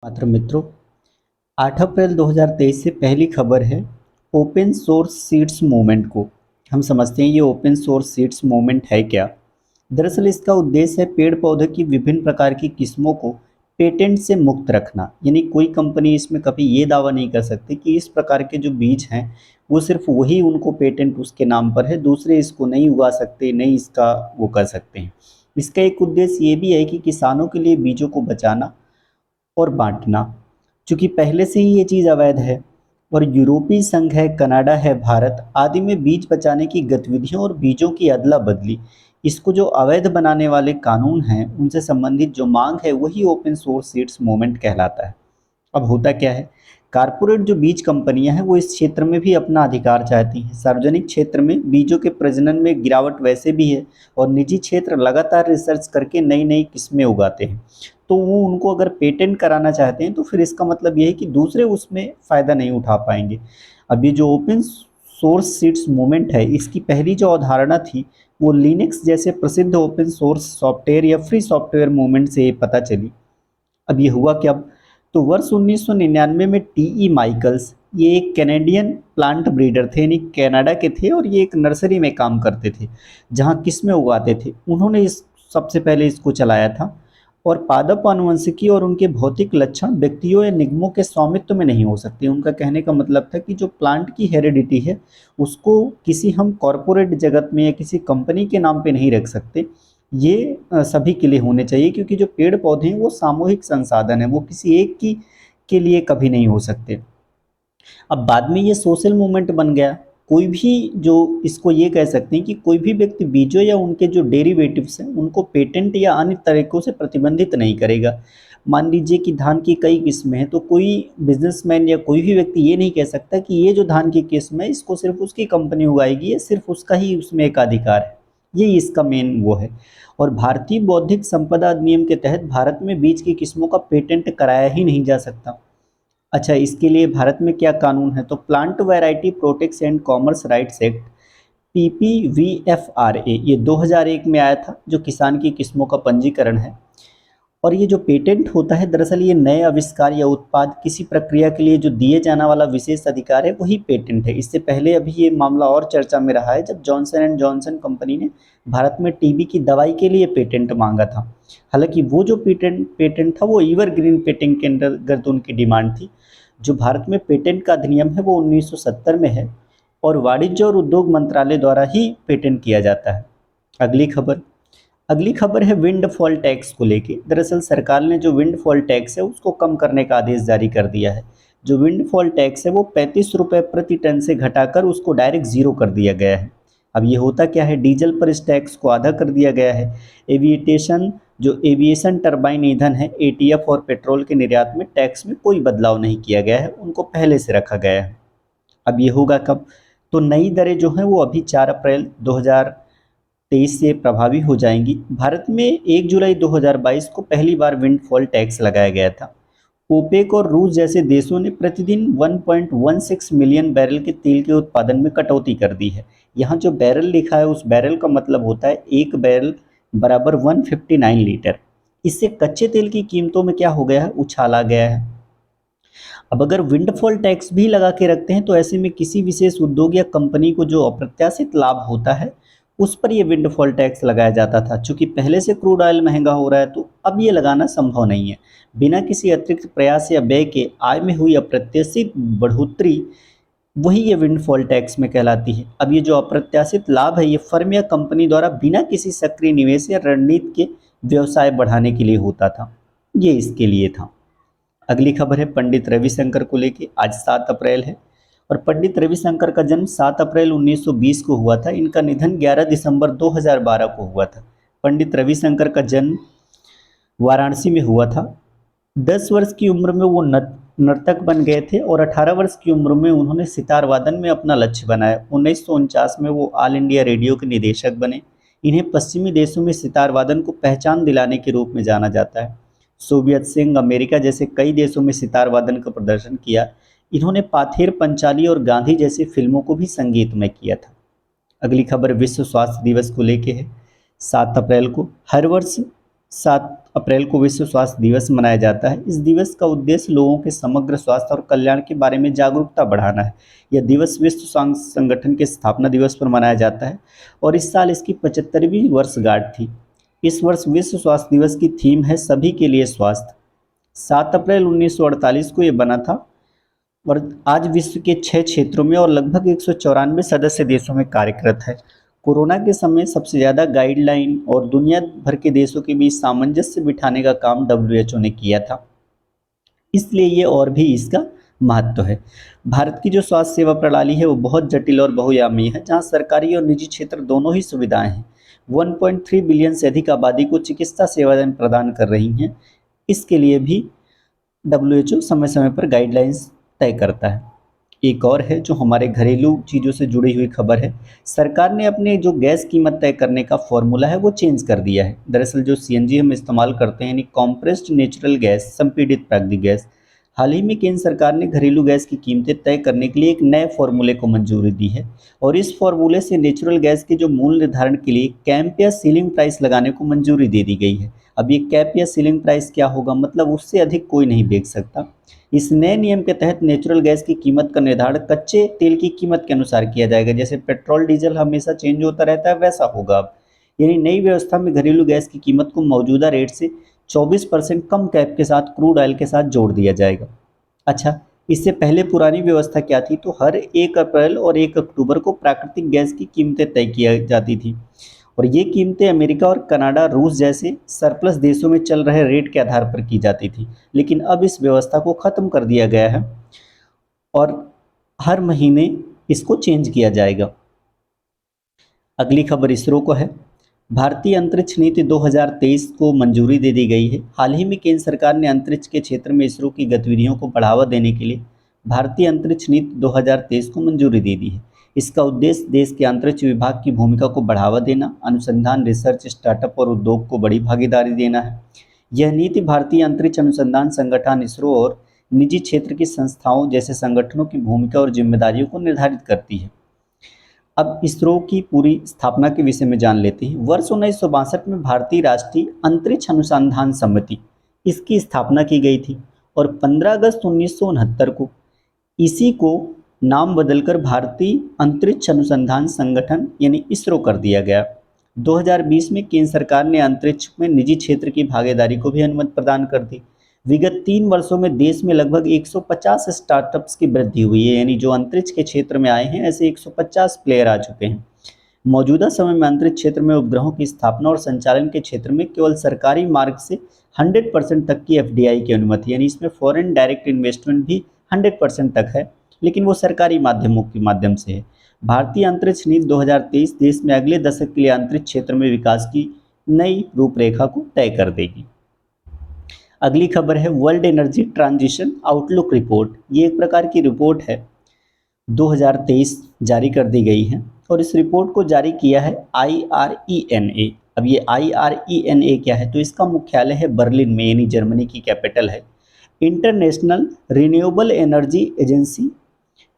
मात्र मित्रों, 8 अप्रैल 2023 से पहली खबर है ओपन सोर्स सीड्स मूवमेंट को। हम समझते हैं ये ओपन सोर्स सीड्स मूवमेंट है क्या। दरअसल इसका उद्देश्य है पेड़ पौधे की विभिन्न प्रकार की किस्मों को पेटेंट से मुक्त रखना। यानी कोई कंपनी इसमें कभी ये दावा नहीं कर सकती कि इस प्रकार के जो बीज हैं वो सिर्फ वही उनको पेटेंट उसके नाम पर है, दूसरे इसको नहीं उगा सकते, नहीं इसका वो कर सकते हैं। इसका एक उद्देश्य ये भी है कि किसानों के लिए बीजों को बचाना और बांटना, चूँकि पहले से ही ये चीज़ अवैध है। और यूरोपीय संघ है, कनाडा है, भारत आदि में बीज बचाने की गतिविधियों और बीजों की अदला बदली, इसको जो अवैध बनाने वाले कानून हैं उनसे संबंधित जो मांग है वही ओपन सोर्स सीड्स मूवमेंट कहलाता है। अब होता क्या है, कारपोरेट जो बीज कंपनियां हैं वो इस क्षेत्र में भी अपना अधिकार चाहती हैं। सार्वजनिक क्षेत्र में बीजों के प्रजनन में गिरावट वैसे भी है और निजी क्षेत्र लगातार रिसर्च करके नई नई किस्में उगाते हैं। तो वो उनको अगर पेटेंट कराना चाहते हैं तो फिर इसका मतलब ये है कि दूसरे उसमें फ़ायदा नहीं उठा पाएंगे। अब ये जो ओपन सोर्स सीड्स मूवमेंट है इसकी पहली जो अवधारणा थी वो लिनक्स जैसे प्रसिद्ध ओपन सोर्स सॉफ्टवेयर या फ्री सॉफ्टवेयर मूवमेंट से ये पता चली। अब ये हुआ क्या, तो वर्ष 1999 में टीई माइकल्स, ये एक कैनेडियन प्लांट ब्रीडर थे, यानी कनाडा के थे और ये एक नर्सरी में काम करते थे जहाँ किस्में उगाते थे। उन्होंने इस सबसे पहले इसको चलाया था। और पादप आनुवंशिकी और उनके भौतिक लक्षण व्यक्तियों या निगमों के स्वामित्व में नहीं हो सकते। उनका कहने का मतलब था कि जो प्लांट की हेरिडिटी है उसको किसी हम कॉरपोरेट जगत में या किसी कंपनी के नाम पे नहीं रख सकते। ये सभी के लिए होने चाहिए, क्योंकि जो पेड़ पौधे हैं वो सामूहिक संसाधन है, वो किसी एक की के लिए कभी नहीं हो सकते। अब बाद में ये सोशल मूवमेंट बन गया। कोई भी जो इसको ये कह सकते हैं कि कोई भी व्यक्ति बीजों या उनके जो डेरिवेटिव्स हैं उनको पेटेंट या अन्य तरीकों से प्रतिबंधित नहीं करेगा। मान लीजिए कि धान की कई किस्में हैं, तो कोई बिजनेसमैन या कोई भी व्यक्ति ये नहीं कह सकता कि ये जो धान की किस्म है इसको सिर्फ उसकी कंपनी उगाएगी, ये सिर्फ उसका ही उसमें एकाधिकार है। ये इसका मेन वो है। और भारतीय बौद्धिक संपदा अधिनियम के तहत भारत में बीज की किस्मों का पेटेंट कराया ही नहीं जा सकता। अच्छा, इसके लिए भारत में क्या कानून है, तो plant variety protection and commerce rights act PPVFRA ये 2001 में आया था, जो किसान की किस्मों का पंजीकरण है। और ये जो पेटेंट होता है दरअसल ये नए आविष्कार या उत्पाद किसी प्रक्रिया के लिए जो दिए जाने वाला विशेष अधिकार है वही पेटेंट है। इससे पहले अभी ये मामला और चर्चा में रहा है जब जॉनसन एंड जॉनसन कंपनी ने भारत में टीबी की दवाई के लिए पेटेंट मांगा था। हालांकि वो जो पेटेंट था वो एवरग्रीन पेटेंट के अंतर्गत उनकी डिमांड थी। जो भारत में पेटेंट का अधिनियम है वो 1970 में है और वाणिज्य और उद्योग मंत्रालय द्वारा ही पेटेंट किया जाता है। अगली खबर है विंडफॉल टैक्स को लेके। दरअसल सरकार ने जो विंडफॉल टैक्स है उसको कम करने का आदेश जारी कर दिया है। जो विंडफॉल टैक्स है वो 35 रुपये प्रति टन से घटाकर उसको डायरेक्ट ज़ीरो कर दिया गया है। अब ये होता क्या है, डीजल पर इस टैक्स को आधा कर दिया गया है। एविएशन टरबाइन ईंधन है ATF और पेट्रोल के निर्यात में टैक्स में कोई बदलाव नहीं किया गया है, उनको पहले से रखा गया है। अब ये होगा कब, तो नई दरें जो हैं वो अभी 4 अप्रैल 2023 से प्रभावी हो जाएंगी। भारत में 1 जुलाई 2022 को पहली बार विंडफॉल टैक्स लगाया गया था। ओपेक और रूस जैसे देशों ने प्रतिदिन 1.16 मिलियन बैरल के तेल के उत्पादन में कटौती कर दी है। यहाँ जो बैरल लिखा है उस बैरल का मतलब होता है एक बैरल बराबर 159 लीटर। इससे कच्चे तेल की कीमतों में क्या हो गया है, उछाल आ गया है। अब अगर विंडफॉल टैक्स भी लगा के रखते हैं तो ऐसे में किसी विशेष उद्योग या कंपनी को जो अप्रत्याशित लाभ होता है उस पर ये विंडफॉल टैक्स लगाया जाता था। चूंकि पहले से क्रूड ऑयल महंगा हो रहा है तो अब ये लगाना संभव नहीं है। बिना किसी अतिरिक्त प्रयास या व्यय के आय में हुई अप्रत्याशित बढ़ोतरी वही ये विंडफॉल टैक्स में कहलाती है। अब ये जो अप्रत्याशित लाभ है ये फर्म या कंपनी द्वारा बिना किसी सक्रिय निवेश या रणनीति के व्यवसाय बढ़ाने के लिए होता था। ये इसके लिए था। अगली खबर है पंडित रविशंकर को लेके। आज 7 अप्रैल है और पंडित रविशंकर का जन्म 7 अप्रैल 1920 को हुआ था। इनका निधन 11 दिसंबर 2012 को हुआ था। पंडित रविशंकर का जन्म वाराणसी में हुआ था। 10 वर्ष की उम्र में वो नर्तक बन गए थे और 18 वर्ष की उम्र में उन्होंने सितार वादन में अपना लक्ष्य बनाया। 1949 में वो ऑल इंडिया रेडियो के निदेशक बने। इन्हें पश्चिमी देशों में सितार वादन को पहचान दिलाने के रूप में जाना जाता है। सोवियत संघ, अमेरिका जैसे कई देशों में सितार वादन का प्रदर्शन किया। इन्होंने पाथेर पंचाली और गांधी जैसी फिल्मों को भी संगीतमय किया था। अगली खबर विश्व स्वास्थ्य दिवस को लेके है। 7 अप्रैल को हर वर्ष 7 अप्रैल को विश्व स्वास्थ्य दिवस मनाया जाता है। इस दिवस का उद्देश्य लोगों के समग्र स्वास्थ्य और कल्याण के बारे में जागरूकता बढ़ाना है। यह दिवस विश्व स्वास्थ्य संगठन के स्थापना दिवस पर मनाया जाता है और इस साल इसकी 75वीं वर्षगांठ थी। इस वर्ष विश्व स्वास्थ्य दिवस की थीम है सभी के लिए स्वास्थ्य। 7 अप्रैल 1948 को ये बना था और आज विश्व के 6 क्षेत्रों में और लगभग 194 सदस्य देशों में कार्यरत है। कोरोना के समय सबसे ज़्यादा गाइडलाइन और दुनिया भर के देशों के बीच सामंजस्य बिठाने का काम WHO ने किया था, इसलिए ये और भी इसका महत्व है। भारत की जो स्वास्थ्य सेवा प्रणाली है वो बहुत जटिल और बहुआयामी है, जहाँ सरकारी और निजी क्षेत्र दोनों ही सुविधाएं हैं। 1.3 बिलियन से अधिक आबादी को चिकित्सा सेवाएं प्रदान कर रही हैं। इसके लिए भी WHO समय समय पर गाइडलाइंस तय करता है। एक और है जो हमारे घरेलू चीज़ों से जुड़ी हुई खबर है। सरकार ने अपने जो गैस कीमत तय करने का फॉर्मूला है वो चेंज कर दिया है। दरअसल जो CNG हम इस्तेमाल करते हैं, यानी कॉम्प्रेस्ड नेचुरल गैस, संपीड़ित प्राकृतिक गैस, हाल ही में केंद्र सरकार ने घरेलू गैस की कीमतें तय करने के लिए एक नए फॉर्मूले को मंजूरी दी है और इस फॉर्मूले से नेचुरल गैस के जो मूल्य निर्धारण के लिए कैंप या सीलिंग प्राइस लगाने को मंजूरी दे दी गई है। अब ये कैप या सीलिंग प्राइस क्या होगा, मतलब उससे अधिक कोई नहीं बेच सकता। इस नए नियम के तहत नेचुरल गैस की कीमत का निर्धारण कच्चे तेल की कीमत के अनुसार किया जाएगा। जैसे पेट्रोल डीजल हमेशा चेंज होता रहता है, वैसा होगा अब। यानी नई व्यवस्था में घरेलू गैस की कीमत को मौजूदा रेट से 24% कम कैप के साथ क्रूड ऑयल के साथ जोड़ दिया जाएगा। अच्छा, इससे पहले पुरानी व्यवस्था क्या थी, तो हर 1 अप्रैल और 1 अक्टूबर को प्राकृतिक गैस की कीमतें तय की जाती थी और ये कीमतें अमेरिका और कनाडा, रूस जैसे सरप्लस देशों में चल रहे रेट के आधार पर की जाती थी। लेकिन अब इस व्यवस्था को ख़त्म कर दिया गया है और हर महीने इसको चेंज किया जाएगा। अगली खबर इसरो को है। भारतीय अंतरिक्ष नीति 2023 को मंजूरी दे दी गई है। हाल ही में केंद्र सरकार ने अंतरिक्ष के क्षेत्र में इसरो की गतिविधियों को बढ़ावा देने के लिए भारतीय अंतरिक्ष नीति 2023 को मंजूरी दे दी है। इसका उद्देश्य देश के अंतरिक्ष विभाग की भूमिका को बढ़ावा देना, अनुसंधान, रिसर्च, स्टार्टअप और उद्योग को बड़ी भागीदारी देना है। यह नीति भारतीय अंतरिक्ष अनुसंधान संगठन इसरो और निजी क्षेत्र की संस्थाओं जैसे संगठनों की भूमिका और जिम्मेदारियों को निर्धारित करती है। अब इसरो की पूरी स्थापना के विषय में जान लेते हैं। वर्ष 1962 में भारतीय राष्ट्रीय अंतरिक्ष अनुसंधान समिति, इसकी स्थापना की गई थी और 15 अगस्त 1969 को इसी को नाम बदलकर भारतीय अंतरिक्ष अनुसंधान संगठन यानी इसरो कर दिया गया। 2020 में केंद्र सरकार ने अंतरिक्ष में निजी क्षेत्र की भागीदारी को भी अनुमति प्रदान कर दी। विगत 3 वर्षों में देश में लगभग 150 स्टार्टअप्स की वृद्धि हुई है, यानी जो अंतरिक्ष के क्षेत्र में आए हैं ऐसे 150 प्लेयर आ चुके हैं। मौजूदा समय में अंतरिक्ष क्षेत्र में उपग्रहों की स्थापना और संचालन के क्षेत्र में केवल सरकारी मार्ग से 100% तक की FDI की अनुमति, यानी इसमें फॉरेन डायरेक्ट इन्वेस्टमेंट भी 100% तक है, लेकिन वो सरकारी माध्यमों के माध्यम से है। भारतीय अंतरिक्ष नीति 2023 देश में अगले दशक के लिए अंतरिक्ष क्षेत्र में विकास की नई रूपरेखा को तय कर देगी। अगली खबर है world energy transition outlook report. ये एक प्रकार की रिपोर्ट है, 2023 जारी कर दी गई है और इस रिपोर्ट को जारी किया है IRENA। अब ये IRENA क्या है, तो इसका मुख्यालय है बर्लिन में, यानी जर्मनी की कैपिटल है। इंटरनेशनल रिन्यूएबल एनर्जी एजेंसी,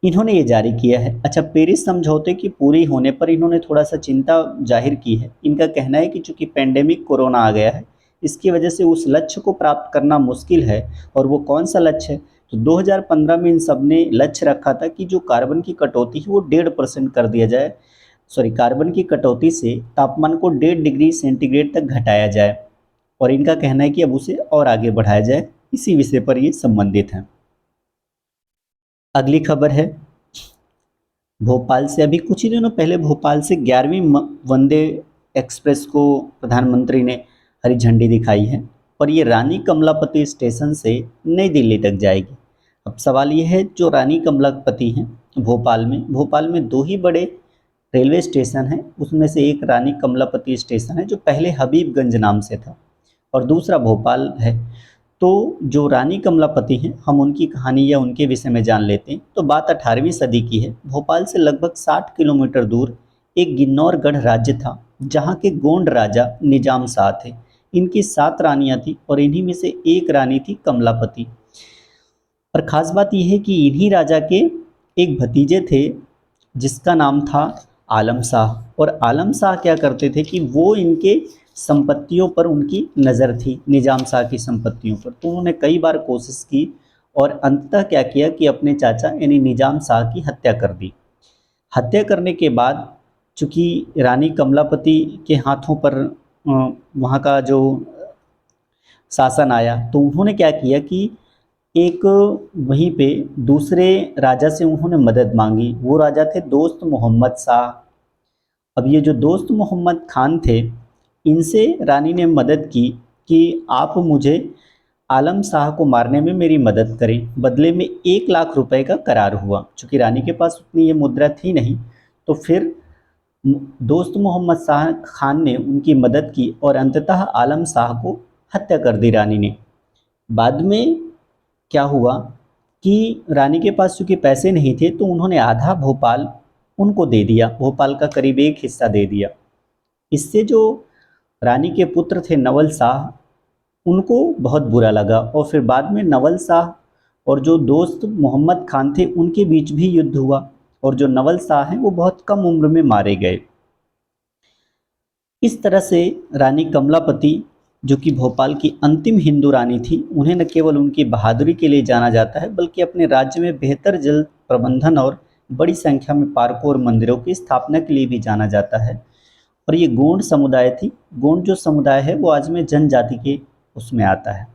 इन्होंने ये जारी किया है। अच्छा, पेरिस समझौते की पूरी होने पर इन्होंने थोड़ा सा चिंता जाहिर की है। इनका कहना है कि चूंकि पेंडेमिक कोरोना आ गया है, इसकी वजह से उस लक्ष्य को प्राप्त करना मुश्किल है। और वो कौन सा लक्ष्य है, तो 2015 में इन सब ने लक्ष्य रखा था कि जो कार्बन की कटौती है वो 1.5% कर दिया जाए, कार्बन की कटौती से तापमान को 1.5 डिग्री सेंटीग्रेड तक घटाया जाए और इनका कहना है कि अब उसे और आगे बढ़ाया जाए। इसी विषय पर ये संबंधित हैं। अगली खबर है भोपाल से। अभी कुछ ही दिनों पहले भोपाल से 11वीं वंदे एक्सप्रेस को प्रधानमंत्री ने हरी झंडी दिखाई है और ये रानी कमलापति स्टेशन से नई दिल्ली तक जाएगी। अब सवाल ये है, जो रानी कमलापति हैं भोपाल में 2 ही बड़े रेलवे स्टेशन हैं, उसमें से एक रानी कमलापति स्टेशन है जो पहले हबीबगंज नाम से था और दूसरा भोपाल है। तो जो रानी कमलापति हैं, हम उनकी कहानी या उनके विषय में जान लेते हैं। तो बात 18वीं सदी की है। भोपाल से लगभग 60 किलोमीटर दूर एक गिन्नौरगढ़ राज्य था, जहाँ के गोंड राजा निजाम शाह थे। इनकी 7 रानियां थी और इन्हीं में से एक रानी थी कमलापति। और ख़ास बात यह है कि इन्हीं राजा के एक भतीजे थे जिसका नाम था आलम शाह। और आलम शाह क्या करते थे कि वो इनके संपत्तियों पर उनकी नज़र थी, निजाम शाह की संपत्तियों पर। तो उन्होंने कई बार कोशिश की और अंततः क्या किया कि अपने चाचा यानी निजाम शाह की हत्या कर दी। हत्या करने के बाद चूंकि रानी कमलापति के हाथों पर वहाँ का जो शासन आया, तो उन्होंने क्या किया कि एक वहीं पे दूसरे राजा से उन्होंने मदद मांगी। वो राजा थे दोस्त मोहम्मद शाह। अब ये जो दोस्त मोहम्मद खान थे, इनसे रानी ने मदद की कि आप मुझे आलम शाह को मारने में मेरी मदद करें। बदले में 1 लाख रुपए का करार हुआ। चूंकि रानी के पास उतनी ये मुद्रा थी नहीं, तो फिर दोस्त मोहम्मद शाह खान ने उनकी मदद की और अंततः आलम शाह को हत्या कर दी रानी ने। बाद में क्या हुआ कि रानी के पास चूंकि पैसे नहीं थे, तो उन्होंने आधा भोपाल उनको दे दिया, भोपाल का करीब एक हिस्सा दे दिया। इससे जो रानी के पुत्र थे नवल शाह, उनको बहुत बुरा लगा और फिर बाद में नवल शाह और जो दोस्त मोहम्मद खान थे उनके बीच भी युद्ध हुआ और जो नवल शाह हैं वो बहुत कम उम्र में मारे गए। इस तरह से रानी कमलापति, जो कि भोपाल की अंतिम हिंदू रानी थी, उन्हें न केवल उनकी बहादुरी के लिए जाना जाता है, बल्कि अपने राज्य में बेहतर जल प्रबंधन और बड़ी संख्या में पार्कों और मंदिरों की स्थापना के लिए भी जाना जाता है। और ये गोंड समुदाय थी। गोंड जो समुदाय है वो आज में जनजाति के उसमें आता है।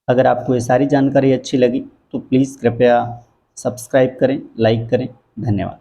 अगर आपको ये सारी जानकारी अच्छी लगी तो प्लीज़ कृपया सब्सक्राइब करें, लाइक करें। धन्यवाद।